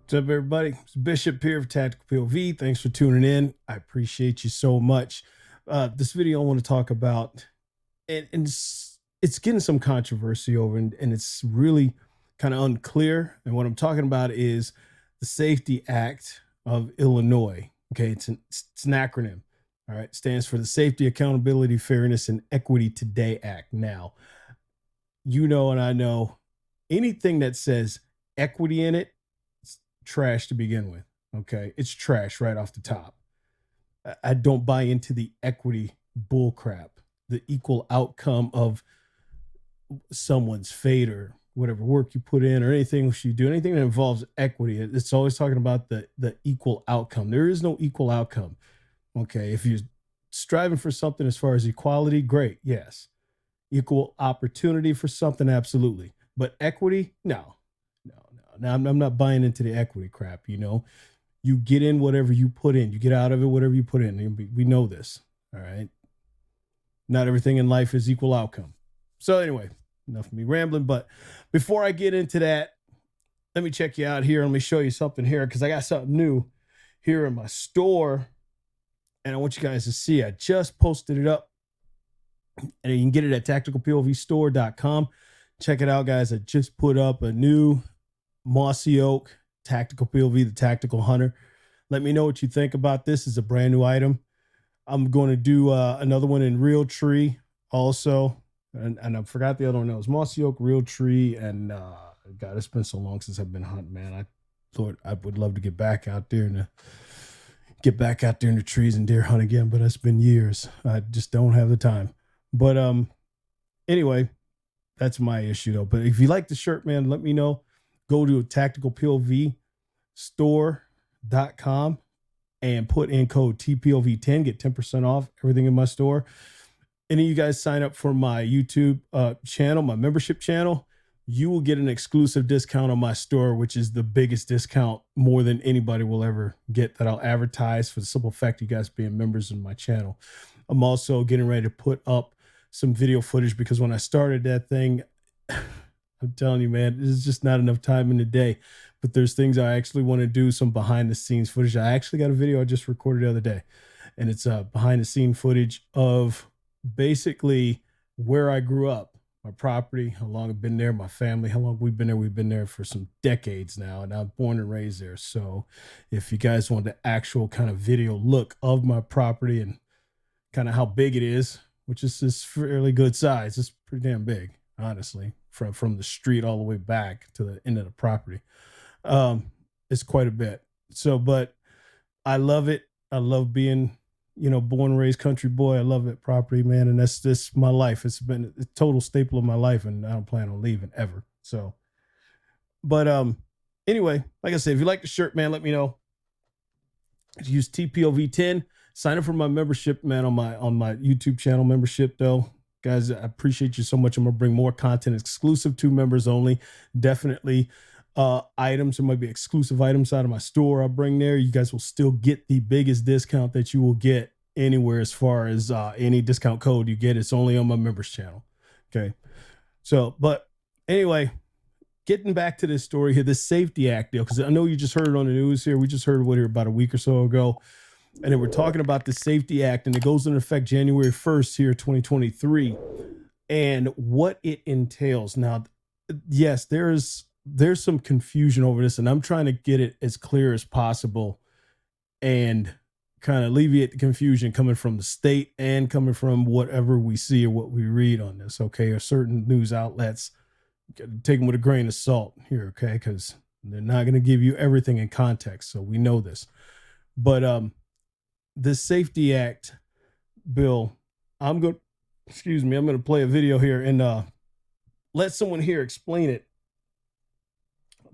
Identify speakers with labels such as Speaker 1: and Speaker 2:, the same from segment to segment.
Speaker 1: What's up, everybody? It's Bishop here of Tactical POV. Thanks for tuning in. I appreciate you so much. This video I want to talk about, and it's getting some controversy over, and it's really kind of unclear. And what I'm talking about is the SAFE Act of Illinois. Okay, it's an acronym. All right, it stands for the Safety, Accountability, Fairness, and Equity Today Act. Now, you know, and I know anything that says equity in it, trash to begin with. Okay, it's trash right off the top. I don't buy into the equity bullcrap, the equal outcome of someone's fate or whatever work you put in or anything you do, anything that involves equity. It's always talking about the equal outcome. There is no equal outcome. Okay, if you're striving for something as far as equality, great, yes. Equal opportunity for something, absolutely. But equity, no. Now, I'm not buying into the equity crap. You know, you get in whatever you put in, you get out of it whatever you put in. We know this. All right. Not everything in life is equal outcome. So, anyway, enough of me rambling. But before I get into that, let me check you out here. Let me show you something here because I got something new here in my store. And I want you guys to see. I just posted it up. And you can get it at tacticalpovstore.com. Check it out, guys. I just put up a new Mossy Oak Tactical POV, the Tactical Hunter. Let me know what you think about this. It's a brand new item. I'm going to do another one in Real Tree also. And I forgot the other one. It was Mossy Oak, Real Tree, and God, it's been so long since I've been hunting, man. I thought I would love to get back out there and get back out there in the trees and deer hunt again, but it's been years. I just don't have the time. But anyway, that's my issue though. But if you like the shirt, man, let me know. Go to tacticalpovstore.com and put in code TPOV10, get 10% off everything in my store. Any of you guys sign up for my YouTube channel, my membership channel, you will get an exclusive discount on my store, which is the biggest discount more than anybody will ever get that I'll advertise for the simple fact you guys being members in my channel. I'm also getting ready to put up some video footage because when I started that thing, I'm telling you, man, there's just not enough time in the day. But there's things I actually want to do, some behind the scenes footage. I actually got a video I just recorded the other day, and it's behind the scene footage of basically where I grew up, my property, how long I've been there, my family, how long we've been there. We've been there for some decades now, and I'm born and raised there. So if you guys want the actual kind of video look of my property and kind of how big it is, which is this fairly good size, it's pretty damn big, honestly, from the street all the way back to the end of the property. It's quite a bit. So, but I love it. I love being, you know, born and raised country boy. I love it property, man. And that's just my life. It's been a total staple of my life, and I don't plan on leaving ever. So, but anyway, like I said, if you like the shirt, man, let me know. Use TPOV10. Sign up for my membership, man, on my YouTube channel membership, though. Guys, I appreciate you so much. I'm going to bring more content exclusive to members only. Definitely items. There might be exclusive items out of my store I'll bring there. You guys will still get the biggest discount that you will get anywhere as far as any discount code you get. It's only on my members channel. Okay. So, but anyway, getting back to this story here, this SAFE Act deal, because I know you just heard it on the news here. We just heard it here about a week or so ago. And then we're talking about the SAFE Act, and it goes into effect January 1st here, 2023, and what it entails. Now, yes, there's some confusion over this, and I'm trying to get it as clear as possible and kind of alleviate the confusion coming from the state and coming from whatever we see or what we read on this, okay? Or certain news outlets, take them with a grain of salt here, okay? Because they're not going to give you everything in context, so we know this. But this SAFE Act bill, I'm going to play a video here and let someone here explain it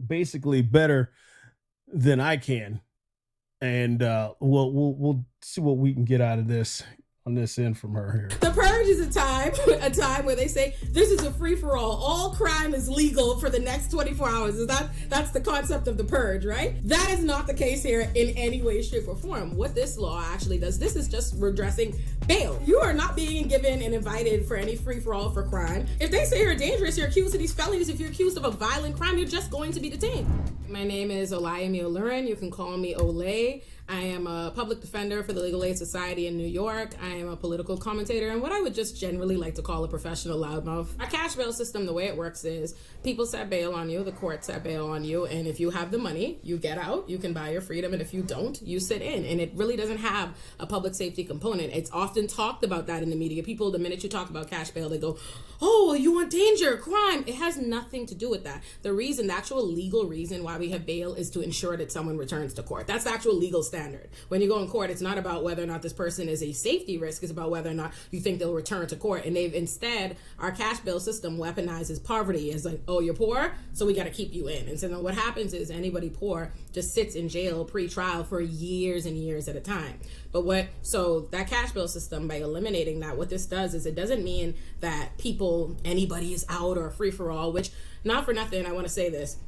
Speaker 1: basically better than I can. And we'll see what we can get out of this on this end from her here.
Speaker 2: The purge is a time where they say this is a free-for-all. All crime is legal for the next 24 hours. That's the concept of the purge, right? That is not the case here in any way, shape, or form. What this law actually does, this is just redressing bail. You are not being given and invited for any free-for-all for crime. If they say you're dangerous, you're accused of these felonies, if you're accused of a violent crime, you're just going to be detained. My name is Olayemi Olurin. You can call me Olay. I am a public defender for the Legal Aid Society in New York. I am a political commentator and what I would just generally like to call a professional loudmouth. Our cash bail system, the way it works is people set bail on you, the court set bail on you, and if you have the money, you get out, you can buy your freedom, and if you don't, you sit in. And it really doesn't have a public safety component. It's often talked about that in the media. People, the minute you talk about cash bail, they go, oh, well, you want danger, crime. It has nothing to do with that. The reason, the actual legal reason why we have bail is to ensure that someone returns to court. That's the actual legal standard. When you go in court, it's not about whether or not this person is a safety risk. It's about whether or not you think they'll return to court. And they've instead, our cash bail system weaponizes poverty as like, oh, you're poor, so we got to keep you in. And so then what happens is anybody poor just sits in jail pre-trial for years and years at a time. So that cash bail system, by eliminating that, what this does is it doesn't mean that anybody is out or free for all, which, not for nothing, I want to say this.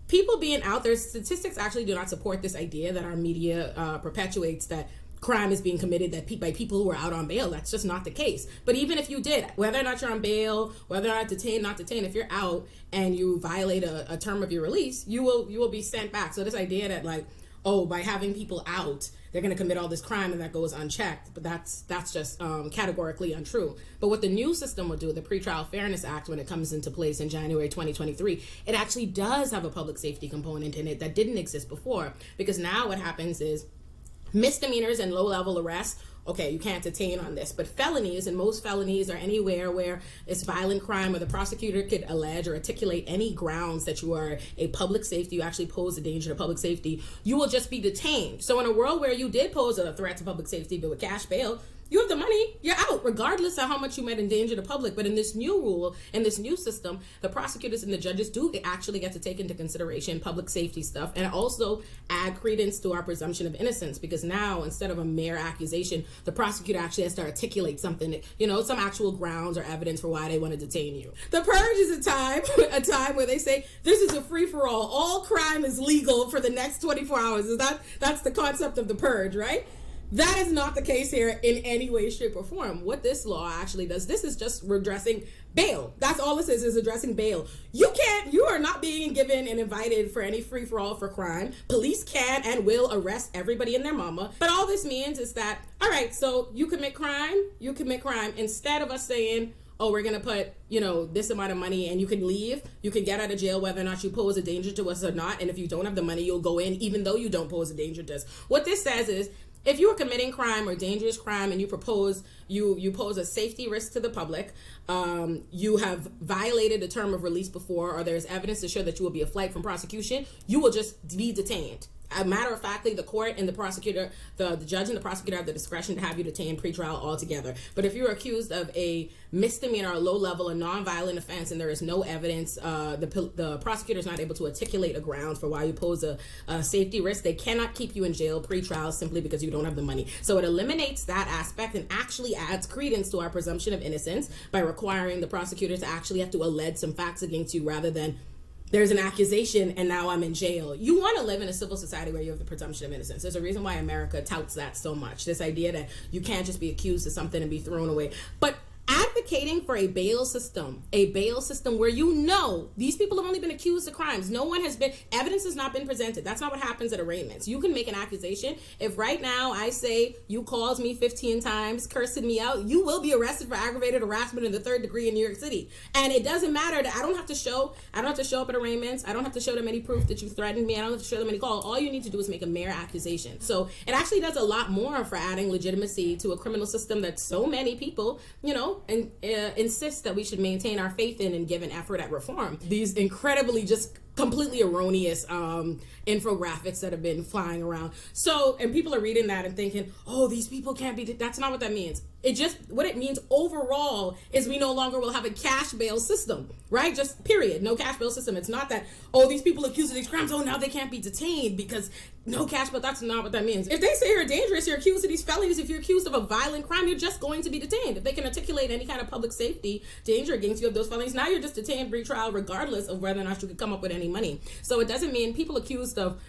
Speaker 2: People being out there, statistics actually do not support this idea that our media perpetuates, that crime is being committed by people who are out on bail. That's just not the case. But even if you did, whether or not you're on bail, whether or not detained, not detained, if you're out and you violate a term of your release, you will be sent back. So this idea that like, oh, by having people out, they're going to commit all this crime and that goes unchecked. But that's just categorically untrue. But what the new system will do, the Pretrial Fairness Act, when it comes into place in January 2023, it actually does have a public safety component in it that didn't exist before. Because now what happens is misdemeanors and low-level arrests, okay, you can't detain on this. But felonies, and most felonies are anywhere where it's violent crime where the prosecutor could allege or articulate any grounds that you are a public safety, you actually pose a danger to public safety, you will just be detained. So in a world where you did pose a threat to public safety, but with cash bail, you have the money, you're out, regardless of how much you might endanger the public. But in this new rule, in this new system, the prosecutors and the judges do actually get to take into consideration public safety stuff and also add credence to our presumption of innocence, because now, instead of a mere accusation, the prosecutor actually has to articulate something, some actual grounds or evidence for why they want to detain you. The purge is a time where they say this is a free-for-all. All crime is legal for the next 24 hours. That's the concept of the purge, right? That is not the case here in any way, shape, or form. What this law actually does, this is just redressing bail. That's all this is addressing bail. You are not being given and invited for any free-for-all for crime. Police can and will arrest everybody and their mama. But all this means is that, all right, so you commit crime. Instead of us saying, oh, we're going to put, this amount of money and you can leave, you can get out of jail whether or not you pose a danger to us or not. And if you don't have the money, you'll go in even though you don't pose a danger to us. What this says is, if you are committing crime or dangerous crime and you pose a safety risk to the public, you have violated a term of release before, or there's evidence to show that you will be a flight from prosecution, you will just be detained. A matter of factly, the court and the prosecutor, the judge and the prosecutor have the discretion to have you detained pretrial altogether. But if you're accused of a misdemeanor, a low level, a non-violent offense, and there is no evidence, the prosecutor is not able to articulate a ground for why you pose a safety risk, they cannot keep you in jail pretrial simply because you don't have the money. So it eliminates that aspect and actually adds credence to our presumption of innocence by requiring the prosecutor to actually have to allege some facts against you rather than there's an accusation and now I'm in jail. You want to live in a civil society where you have the presumption of innocence. There's a reason why America touts that so much. This idea that you can't just be accused of something and be thrown away. But advocating for a bail system where these people have only been accused of crimes. Evidence has not been presented. That's not what happens at arraignments. You can make an accusation. If right now I say you called me 15 times, cursing me out, you will be arrested for aggravated harassment in the 3rd degree in New York City. And it doesn't matter that I don't have to show up at arraignments. I don't have to show them any proof that you threatened me. I don't have to show them any call. All you need to do is make a mere accusation. So it actually does a lot more for adding legitimacy to a criminal system that so many people, and insist that we should maintain our faith in and give an effort at reform. These incredibly just completely erroneous infographics that have been flying around. So, and people are reading that and thinking, oh, these people can't be, that's not what that means. what it means overall is we no longer will have a cash bail system, right? Just period. No cash bail system. It's not that, oh, these people accused of these crimes, oh, now they can't be detained because no cash bail. That's not what that means. If they say you're dangerous, you're accused of these felonies, if you're accused of a violent crime, you're just going to be detained. If they can articulate any kind of public safety danger against you of those felonies, now you're just detained pre-trial regardless of whether or not you could come up with any money. So it doesn't mean people accused of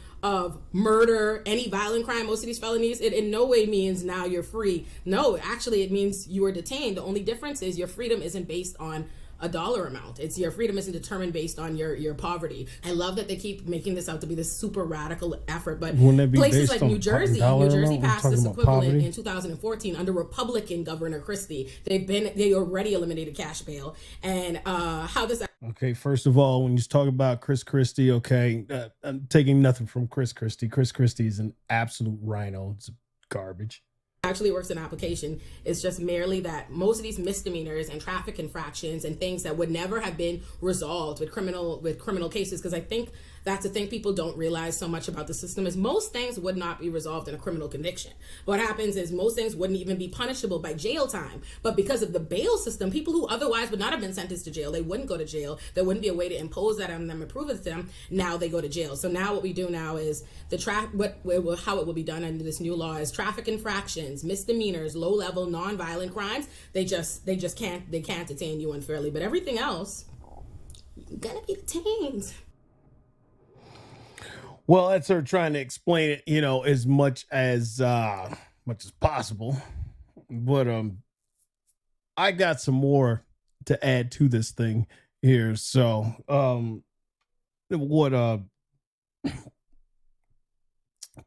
Speaker 2: murder, any violent crime, most of these felonies, it in no way means now you're free. No, actually it means you are detained. The only difference is your freedom isn't based on a dollar amount. It's your freedom isn't determined based on your poverty. I love that they keep making this out to be this super radical effort, but places like New Jersey passed this equivalent in 2014 under Republican Governor Christie. They already eliminated cash bail. And how this
Speaker 1: okay, first of all, when you talk about Chris Christie, okay, I'm taking nothing from Chris Christie. Chris Christie is an absolute rhino. It's garbage.
Speaker 2: Actually works in application. It's just merely that most of these misdemeanors and traffic infractions and things that would never have been resolved with criminal cases, because I think that's the thing people don't realize so much about the system is most things would not be resolved in a criminal conviction. What happens is most things wouldn't even be punishable by jail time, but because of the bail system, people who otherwise would not have been sentenced to jail, they wouldn't go to jail. There wouldn't be a way to impose that on them and prove it to them. Now they go to jail. So now what we do now is how it will be done under this new law is traffic infractions, misdemeanors, low-level, non-violent crimes. They can't detain you unfairly. But everything else, you're gonna be detained.
Speaker 1: Well, that's her trying to explain it, as much as possible. But I got some more to add to this thing here. So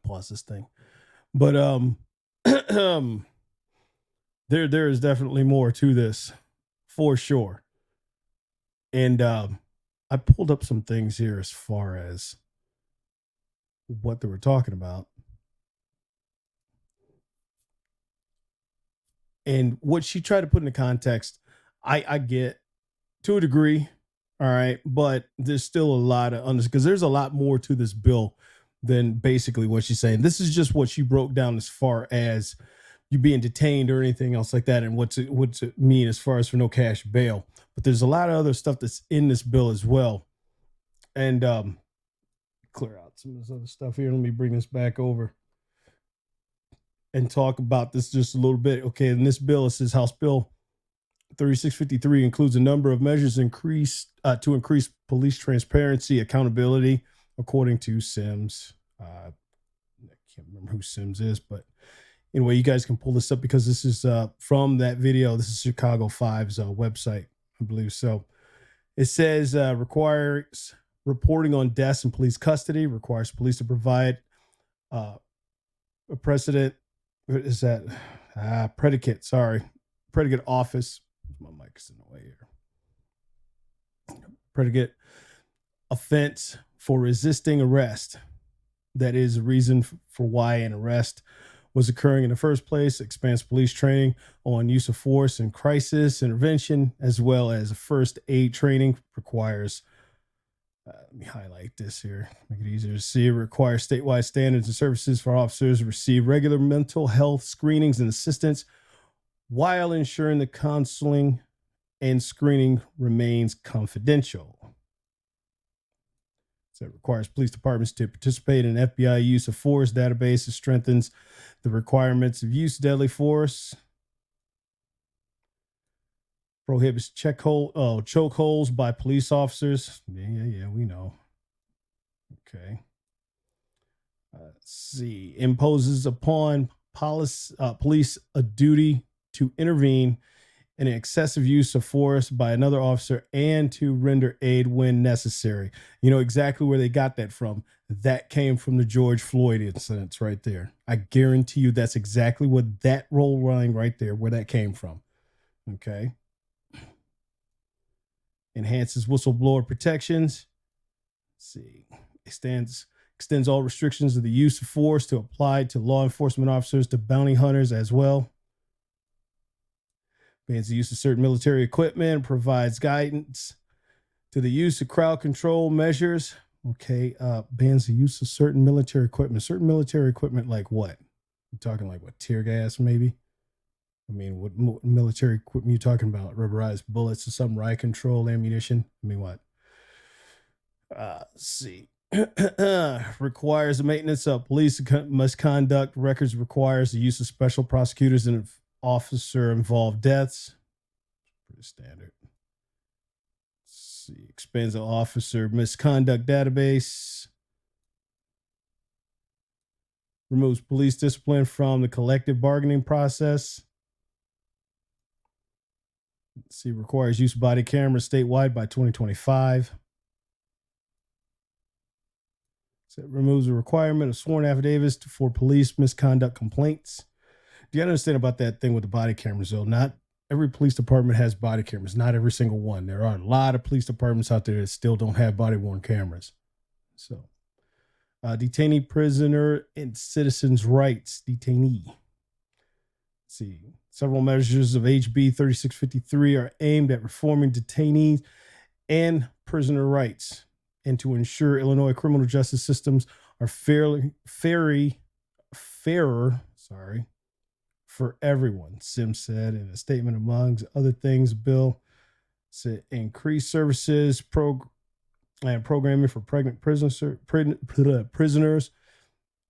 Speaker 1: pause this thing. But there is definitely more to this for sure. And I pulled up some things here as far as what they were talking about. And what she tried to put into context, I get to a degree, all right, but there's still a lot of because there's a lot more to this bill than basically what she's saying. This is just what she broke down as far as you being detained or anything else like that, and what's it mean as far as for no cash bail. But there's a lot of other stuff that's in this bill as well. And clear out some of this other stuff here. Let me bring this back over and talk about this just a little bit. Okay, in this bill, it says House Bill 3653 includes a number of measures to increase police transparency, accountability, according to Sims. I can't remember who Sims is, but anyway, you guys can pull this up because this is from that video. This is Chicago 5's website, I believe. So it says requires reporting on deaths in police custody, requires police to provide a predicate office. My mic is in the way here. Predicate offense for resisting arrest. That is a reason for why an arrest was occurring in the first place. Expands police training on use of force and crisis intervention, as well as first aid training. Requires let me highlight this here, make it easier to see. It requires statewide standards and services for officers to receive regular mental health screenings and assistance while ensuring the counseling and screening remains confidential. So it requires police departments to participate in FBI use of force database. It strengthens the requirements of use of deadly force. Prohibits chokeholds by police officers. Yeah, we know. Okay. Let's see. Imposes upon police a duty to intervene in an excessive use of force by another officer and to render aid when necessary. You know exactly where they got that from. That came from the George Floyd incidents right there. I guarantee you that's exactly what that role line right there, where that came from. Okay. Enhances whistleblower protections. Let's see. Extends all restrictions of the use of force to apply to law enforcement officers, to bounty hunters as well. Bans the use of certain military equipment, provides guidance to the use of crowd control measures. Okay, bans the use of certain military equipment. Certain military equipment like what? You're talking like what, tear gas maybe? I mean, what military equipment you talking about? Rubberized bullets or some riot control ammunition? I mean, what? Let's see. Requires the maintenance of police misconduct records, requires the use of special prosecutors and officer involved deaths. Pretty standard. Let's see. Expands the officer misconduct database. Removes police discipline from the collective bargaining process. Let's see. Requires use of body cameras statewide by 2025. So it removes the requirement of sworn affidavits for police misconduct complaints. Do you understand about that thing with the body cameras, though? Not every police department has body cameras. Not every single one. There are a lot of police departments out there that still don't have body-worn cameras. So, detainee, prisoner, and citizens' rights. Detainee. Let's see. Several measures of HB 3653 are aimed at reforming detainees and prisoner rights, and to ensure Illinois criminal justice systems are fairer, for everyone, Sims said in a statement. Amongst other things, the bill said increase services and programming for pregnant prisoners,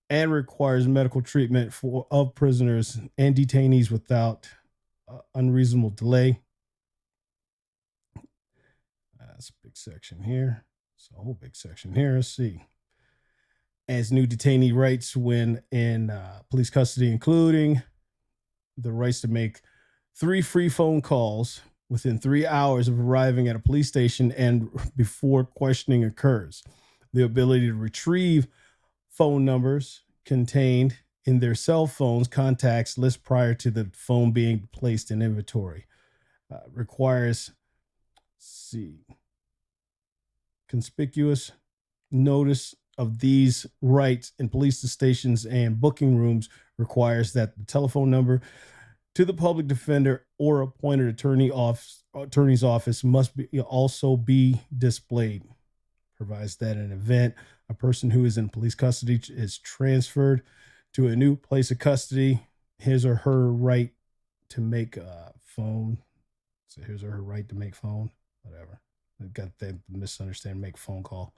Speaker 1: and requires medical treatment of prisoners and detainees without unreasonable delay. That's a big section here. It's a whole big section here. Let's see. As new detainee rights when in police custody, including the rights to make 3 free phone calls within 3 hours of arriving at a police station and before questioning occurs. The ability to retrieve phone numbers contained in their cell phones contacts list prior to the phone being placed in inventory. Requires, conspicuous notice of these rights in police stations and booking rooms. Requires that the telephone number to the public defender or appointed attorney's office must also be displayed. Provides that in an event a person who is in police custody is transferred to a new place of custody, his or her right to make a phone. So his or her right to make phone, whatever. They've got the misunderstanding, make phone call.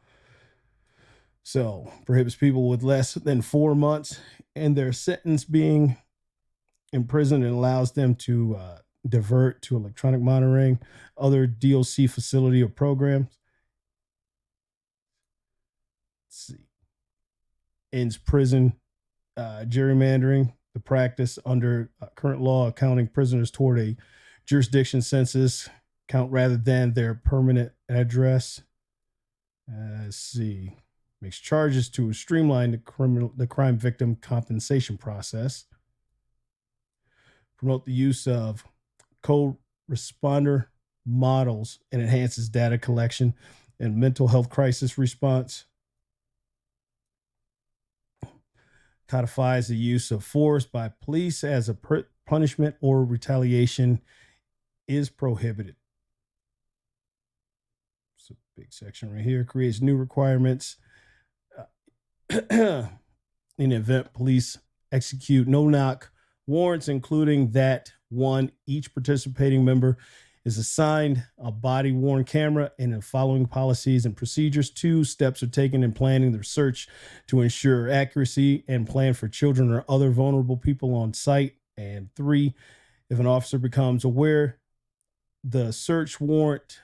Speaker 1: So prohibits people with less than 4 months and their sentence being in prison, and allows them to divert to electronic monitoring, other DOC facility or programs. Let's see. Ends prison gerrymandering, the practice under current law accounting prisoners toward a jurisdiction census count rather than their permanent address. Let's see. Makes charges to streamline the crime victim compensation process. Promote the use of co-responder models and enhances data collection and mental health crisis response. Codifies the use of force by police as a punishment or retaliation is prohibited. It's a big section right here. Creates new requirements in the event police execute no-knock warrants, including that 1, each participating member is assigned a body-worn camera, and the following policies and procedures. 2, steps are taken in planning the search to ensure accuracy and plan for children or other vulnerable people on site. And 3, if an officer becomes aware the search warrant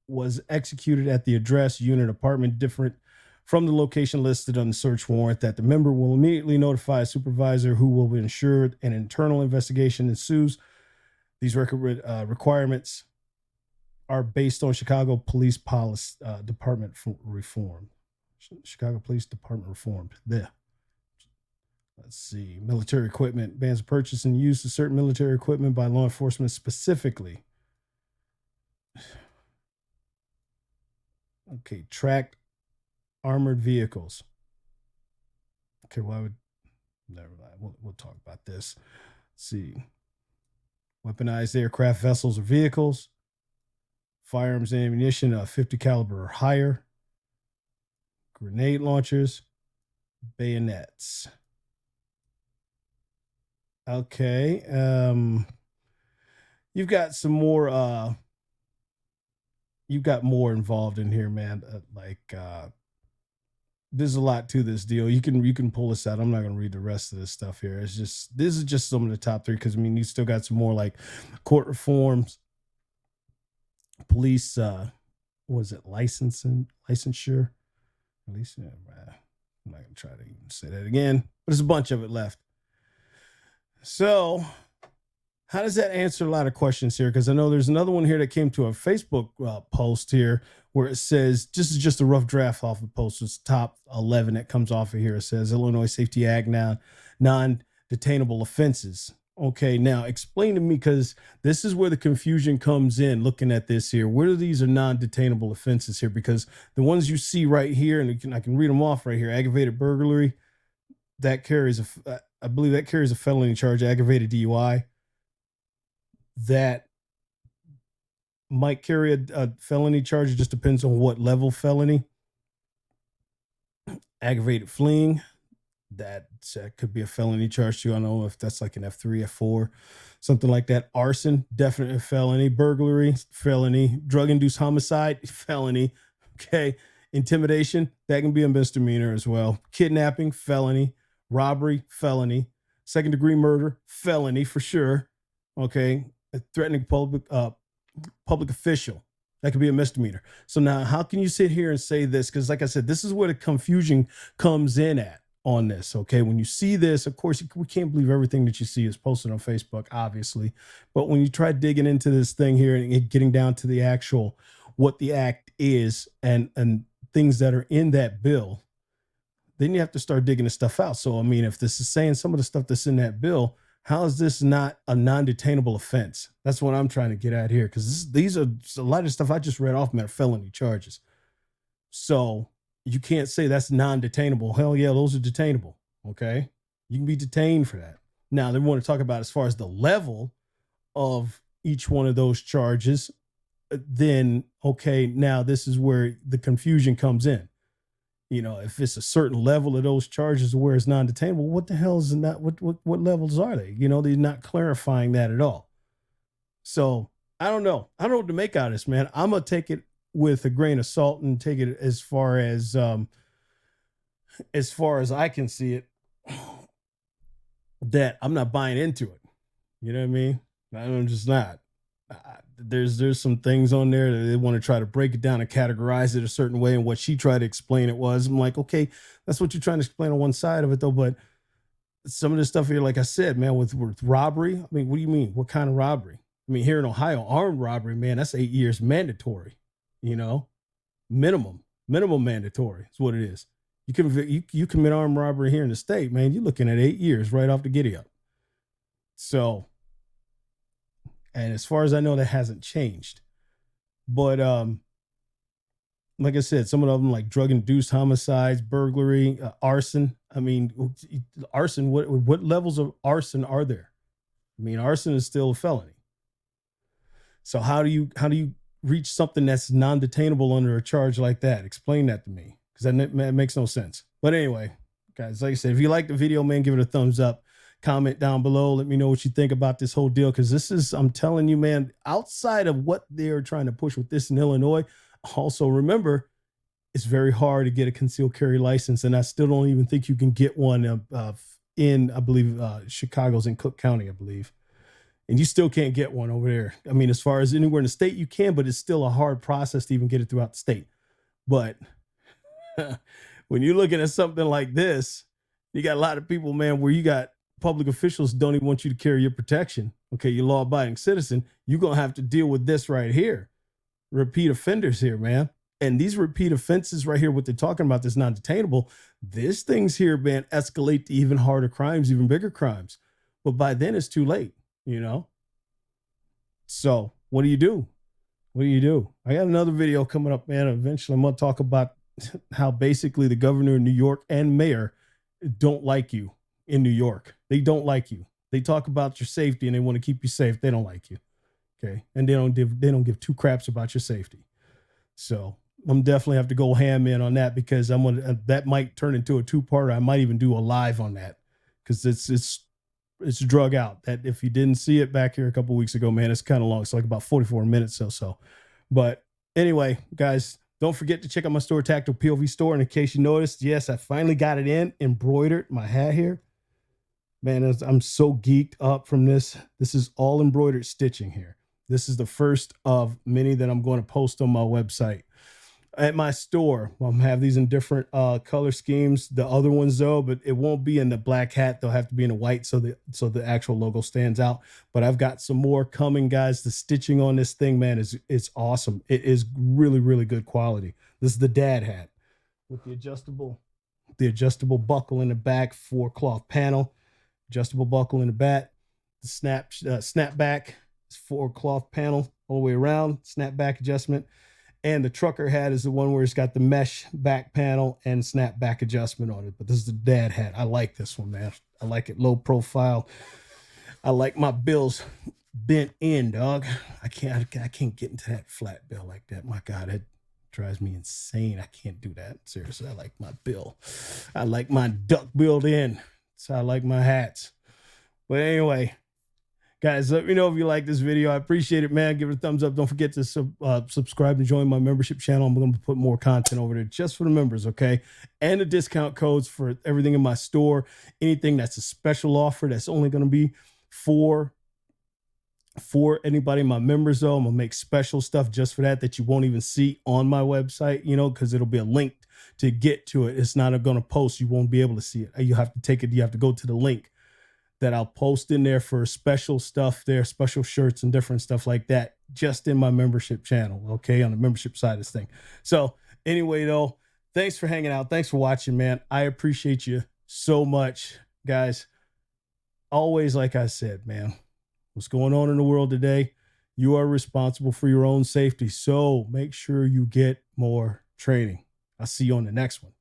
Speaker 1: was executed at the address, unit, apartment different from the location listed on the search warrant, that the member will immediately notify a supervisor who will ensure an internal investigation ensues. These requirements are based on Chicago Police Policy Department reform. Chicago Police Department reformed. There. Let's see. Military equipment. Bans the purchase and use of certain military equipment by law enforcement specifically. Okay. Tracked armored vehicles. Okay. Why would... Never mind. We'll talk about this. Let's see. Weaponized aircraft, vessels, or vehicles. Firearms and ammunition of 50 caliber or higher. Grenade launchers. Bayonets. Okay. You've got some more you've got more involved in here, man. There's a lot to this deal. You can pull this out. I'm not going to read the rest of this stuff here. It's just this is just some of the top three because I mean you still got some more like court reforms, police. Was it licensure? At least I'm not going to try to even say that again. But there's a bunch of it left. So how does that answer a lot of questions here? Because I know there's another one here that came to a Facebook post here where it says, this is just a rough draft off the post. It's top 11 that comes off of here. It says Illinois Safety Act now, non-detainable offenses. Okay, now explain to me, because this is where the confusion comes in looking at this here. Where are these are non-detainable offenses here? Because the ones you see right here, and I can read them off right here, aggravated burglary, that carries I believe that carries a felony charge, aggravated DUI. That might carry a felony charge. It just depends on what level felony. Aggravated fleeing, that could be a felony charge too. I don't know if that's like an F3, F4, something like that. Arson, definitely a felony. Burglary, felony. Drug-induced homicide, felony. Okay. Intimidation, that can be a misdemeanor as well. Kidnapping, felony. Robbery, felony. Second-degree murder, felony for sure. Okay. Threatening public official, that could be a misdemeanor. So now how can you sit here and say this? Because like I said, this is where the confusion comes in at on this. Okay, when you see this, of course we can't believe everything that you see is posted on Facebook, obviously, but when you try digging into this thing here and getting down to the actual what the act is and things that are in that bill, then you have to start digging the stuff out. So I mean, if this is saying some of the stuff that's in that bill, how is this not a non-detainable offense? That's what I'm trying to get at here, because these are a lot of stuff I just read off, man, felony charges. So you can't say that's non-detainable. Hell yeah, those are detainable. Okay, you can be detained for that. Now they want to talk about as far as the level of each one of those charges. Then okay, now this is where the confusion comes in. You know, if it's a certain level of those charges where it's non-detainable, what the hell is not what levels are they? You know, they're not clarifying that at all. So I don't know. I don't know what to make out of this, man. I'm gonna take it with a grain of salt and take it as far as I can see it, that I'm not buying into it. You know what I mean? I'm just not. There's some things on there that they want to try to break it down and categorize it a certain way, and what she tried to explain it was. I'm like, okay, that's what you're trying to explain on one side of it though, but some of this stuff here, like I said, man, with robbery, I mean, what do you mean? What kind of robbery? I mean, here in Ohio, armed robbery, man, that's 8 years mandatory, you know, minimum mandatory is what it is. You commit armed robbery here in the state, man, you're looking at 8 years right off the giddy up. So, and as far as I know, that hasn't changed. But like I said, some of them like drug-induced homicides, burglary, arson. I mean, arson. What levels of arson are there? I mean, arson is still a felony. So how do you reach something that's non-detainable under a charge like that? Explain that to me, because that makes no sense. But anyway, guys, like I said, if you like the video, man, give it a thumbs up. Comment down below. Let me know what you think about this whole deal, because this is, I'm telling you, man, outside of what they're trying to push with this in Illinois, also remember, it's very hard to get a concealed carry license, and I still don't even think you can get one in, I believe, Chicago's in Cook County, I believe. And you still can't get one over there. I mean, as far as anywhere in the state, you can, but it's still a hard process to even get it throughout the state. But when you're looking at something like this, you got a lot of people, man, where you got public officials don't even want you to carry your protection. Okay, you're law-abiding citizen. You're going to have to deal with this right here. Repeat offenders here, man. And these repeat offenses right here, what they're talking about, this non-detainable, these things here, man, escalate to even harder crimes, even bigger crimes. But by then it's too late, you know? So what do you do? What do you do? I got another video coming up, man. Eventually I'm going to talk about how basically the governor of New York and mayor don't like you in New York. They don't like you. They talk about your safety and they want to keep you safe. They don't like you. Okay. And they don't give two craps about your safety. So I'm definitely have to go ham in on that, because that might turn into a two-parter. I might even do a live on that, because it's it's drug out. That if you didn't see it back here a couple weeks ago, man, it's kind of long. It's like about 44 minutes or so. But anyway, guys, don't forget to check out my store, Tactical POV Store. And in case you noticed, yes, I finally got it in, embroidered my hat here. Man, I'm so geeked up from this. This is all embroidered stitching here. This is the first of many that I'm going to post on my website. At my store, I'll have these in different color schemes. The other ones though, but it won't be in the black hat. They'll have to be in the white so the actual logo stands out. But I've got some more coming, guys. The stitching on this thing, man, is awesome. It is really, really good quality. This is the dad hat with the adjustable buckle in the back, 4-cloth panel, adjustable buckle in the back, the snap back, 4-cloth panel all the way around, snap back adjustment. And the trucker hat is the one where it's got the mesh back panel and snap back adjustment on it. But this is the dad hat. I like this one, man. I like it low profile. I like my bills bent in, dog. I can't get into that flat bill like that. My God, it drives me insane. I can't do that. Seriously, I like my bill. I like my duck billed in. That's how I like my hats. But anyway, guys, let me know if you like this video. I appreciate it, man. Give it a thumbs up. Don't forget to subscribe and join my membership channel. I'm going to put more content over there just for the members, okay? And the discount codes for everything in my store. Anything that's a special offer that's only going to be for anybody, my members, though. I'm going to make special stuff just for that you won't even see on my website, you know, because it'll be a link to get to it. It's not going to post. You won't be able to see it. You have to take it. You have to go to the link that I'll post in there for special stuff there, special shirts and different stuff like that, just in my membership channel, okay, on the membership side of this thing. So anyway, though, thanks for hanging out. Thanks for watching, man. I appreciate you so much, guys. Always, like I said, man, what's going on in the world today, you are responsible for your own safety. So make sure you get more training. I'll see you on the next one.